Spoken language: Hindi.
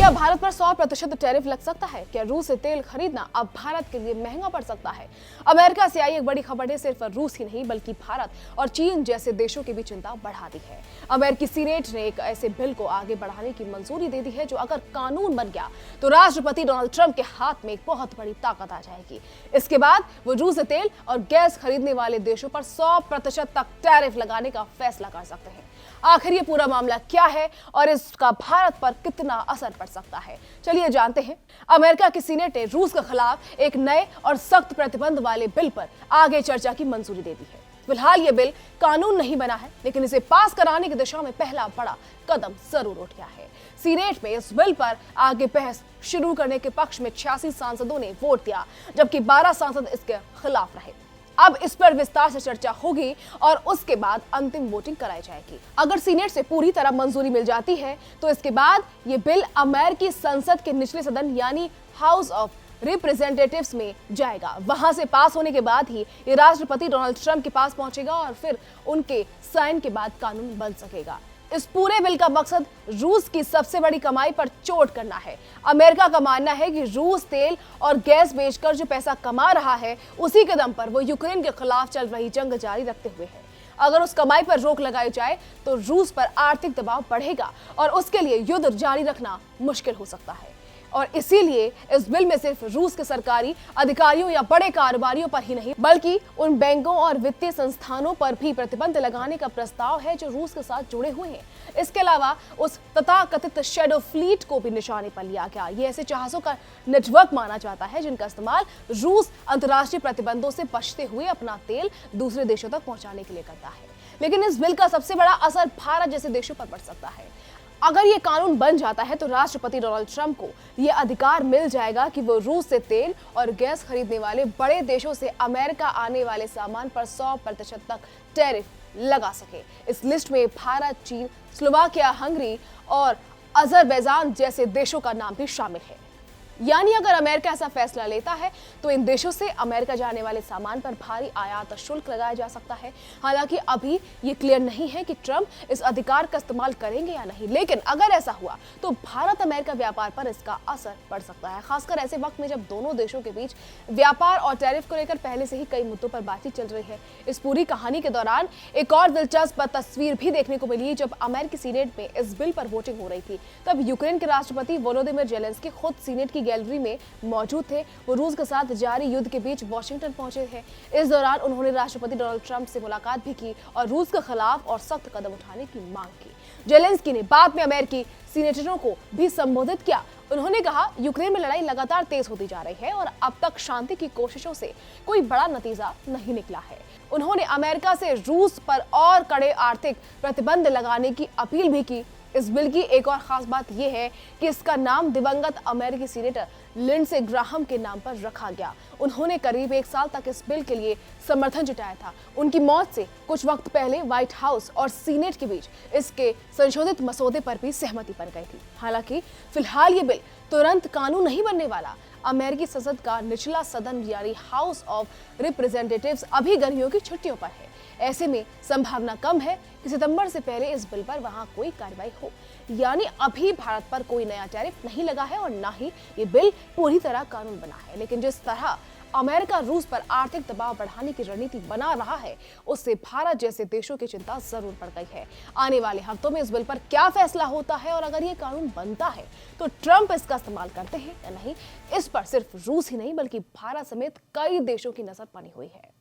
क्या भारत पर 100% टैरिफ लग सकता है? क्या रूस से तेल खरीदना अब भारत के लिए महंगा पड़ सकता है? अमेरिका से आई एक बड़ी खबर ने सिर्फ रूस ही नहीं बल्कि भारत और चीन जैसे देशों की भी चिंता बढ़ा दी है। अमेरिकी सीनेट ने एक ऐसे बिल को आगे बढ़ाने की मंजूरी दे दी है जो अगर कानून बन गया तो राष्ट्रपति डोनाल्ड ट्रंप के हाथ में एक बहुत बड़ी ताकत आ जाएगी। इसके बाद वो रूस से तेल और गैस खरीदने वाले देशों पर 100% तक टैरिफ लगाने का फैसला कर सकते हैं। आखिर ये पूरा मामला क्या है और इसका भारत पर कितना असर पड़ सकता है, चलिए जानते हैं। अमेरिका की सीनेट ने रूस के खिलाफ एक नए और सख्त प्रतिबंध वाले बिल पर आगे चर्चा की मंजूरी दे दी है। फिलहाल ये बिल कानून नहीं बना है, लेकिन इसे पास कराने की दिशा में पहला बड़ा कदम जरूर उठ गया है। सीनेट में इस बिल पर आगे बहस शुरू करने के पक्ष में 86 सांसदों ने वोट दिया, जबकि 12 सांसद इसके खिलाफ रहे। अब इस पर विस्तार से चर्चा होगी और उसके बाद अंतिम वोटिंग कराई जाएगी। अगर सीनेट से पूरी तरह मंजूरी मिल जाती है तो इसके बाद ये बिल अमेरिकी संसद के निचले सदन यानी हाउस ऑफ रिप्रेजेंटेटिव्स में जाएगा। वहां से पास होने के बाद ही ये राष्ट्रपति डोनाल्ड ट्रंप के पास पहुंचेगा और फिर उनके साइन के बाद कानून बन सकेगा। इस पूरे बिल का मकसद रूस की सबसे बड़ी कमाई पर चोट करना है। अमेरिका का मानना है कि रूस तेल और गैस बेचकर जो पैसा कमा रहा है उसी के दम पर वो यूक्रेन के खिलाफ चल रही जंग जारी रखते हुए है। अगर उस कमाई पर रोक लगाई जाए तो रूस पर आर्थिक दबाव बढ़ेगा और उसके लिए युद्ध जारी रखना मुश्किल हो सकता है। और इसीलिए इस बिल में सिर्फ रूस के सरकारी अधिकारियों या बड़े कारोबारियों पर ही नहीं बल्कि उन बैंकों और वित्तीय संस्थानों पर भी प्रतिबंध लगाने का प्रस्ताव है जो रूस के साथ जुड़े हुए हैं। इसके अलावा उस तथाकथित शैडो फ्लीट को भी निशाने पर लिया गया। ये ऐसे जहाजों का नेटवर्क माना जाता है जिनका इस्तेमाल रूस अंतर्राष्ट्रीय प्रतिबंधों से बचते हुए अपना तेल दूसरे देशों तक पहुंचाने के लिए करता है। लेकिन इस बिल का सबसे बड़ा असर भारत जैसे देशों पर पड़ सकता है। अगर ये कानून बन जाता है तो राष्ट्रपति डोनाल्ड ट्रंप को ये अधिकार मिल जाएगा कि वो रूस से तेल और गैस खरीदने वाले बड़े देशों से अमेरिका आने वाले सामान पर 100% तक टैरिफ लगा सके। इस लिस्ट में भारत, चीन, स्लोवाकिया, हंगरी और अजरबैजान जैसे देशों का नाम भी शामिल है। यानी अगर अमेरिका ऐसा फैसला लेता है तो इन देशों से अमेरिका जाने वाले सामान पर भारी आयात शुल्क लगाया जा सकता है। हालांकि अभी ये क्लियर नहीं है कि ट्रंप इस अधिकार का इस्तेमाल करेंगे या नहीं, लेकिन अगर ऐसा हुआ तो भारत अमेरिका व्यापार पर इसका असर पड़ सकता है, खासकर ऐसे वक्त में जब दोनों देशों के बीच व्यापार और टैरिफ को लेकर पहले से ही कई मुद्दों पर बातचीत चल रही है। इस पूरी कहानी के दौरान एक और दिलचस्प तस्वीर भी देखने को मिली। जब अमेरिकी सीनेट में इस बिल पर वोटिंग हो रही थी तब यूक्रेन के राष्ट्रपति वोलोदिमीर जेलेंस्की खुद सीनेट की गैलरी में मौजूद थे। वो रूस के साथ जारी युद्ध के बीच वॉशिंगटन पहुंचे थे। इस दौरान उन्होंने राष्ट्रपति डोनाल्ड ट्रंप से मुलाकात भी की और रूस के खिलाफ और सख्त कदम उठाने की मांग की। जेलेंस्की ने बाद में अमेरिकी सीनेटरों को भी संबोधित किया। उन्होंने कहा, यूक्रेन में लड़ाई लगातार तेज होती जा रही है और अब तक शांति की कोशिशों से कोई बड़ा नतीजा नहीं निकला है। उन्होंने अमेरिका से रूस पर और कड़े आर्थिक प्रतिबंध लगाने की अपील भी की। इस बिल की एक और खास बात यह है कि इसका नाम दिवंगत अमेरिकी सीनेटर लिंडसे ग्राहम के नाम पर रखा गया। उन्होंने करीब 1 साल तक इस बिल के लिए समर्थन जुटाया था। उनकी मौत से कुछ वक्त पहले व्हाइट हाउस और सीनेट के बीच इसके संशोधित मसौदे पर भी सहमति बन गई थी। हालांकि फिलहाल ये बिल तुरंत कानून नहीं बनने वाला। अमेरिकी संसद का निचला सदन यानी हाउस ऑफ रिप्रेजेंटेटिव्स अभी गर्मियों की छुट्टियों पर है। ऐसे में संभावना कम है कि सितंबर से पहले इस बिल पर वहां कोई कार्रवाई हो। यानी अभी भारत पर कोई नया टैरिफ नहीं लगा है और ना ही ये बिल पूरी तरह कानून बना है। लेकिन जिस तरह अमेरिका रूस पर आर्थिक दबाव बढ़ाने की रणनीति बना रहा है उससे भारत जैसे देशों की चिंता जरूर बढ़ गई है। आने वाले हफ्तों में इस बिल पर क्या फैसला होता है और अगर ये कानून बनता है तो ट्रंप इसका इस्तेमाल करते हैं या नहीं, इस पर सिर्फ रूस ही नहीं बल्कि भारत समेत कई देशों की नजर बनी हुई है।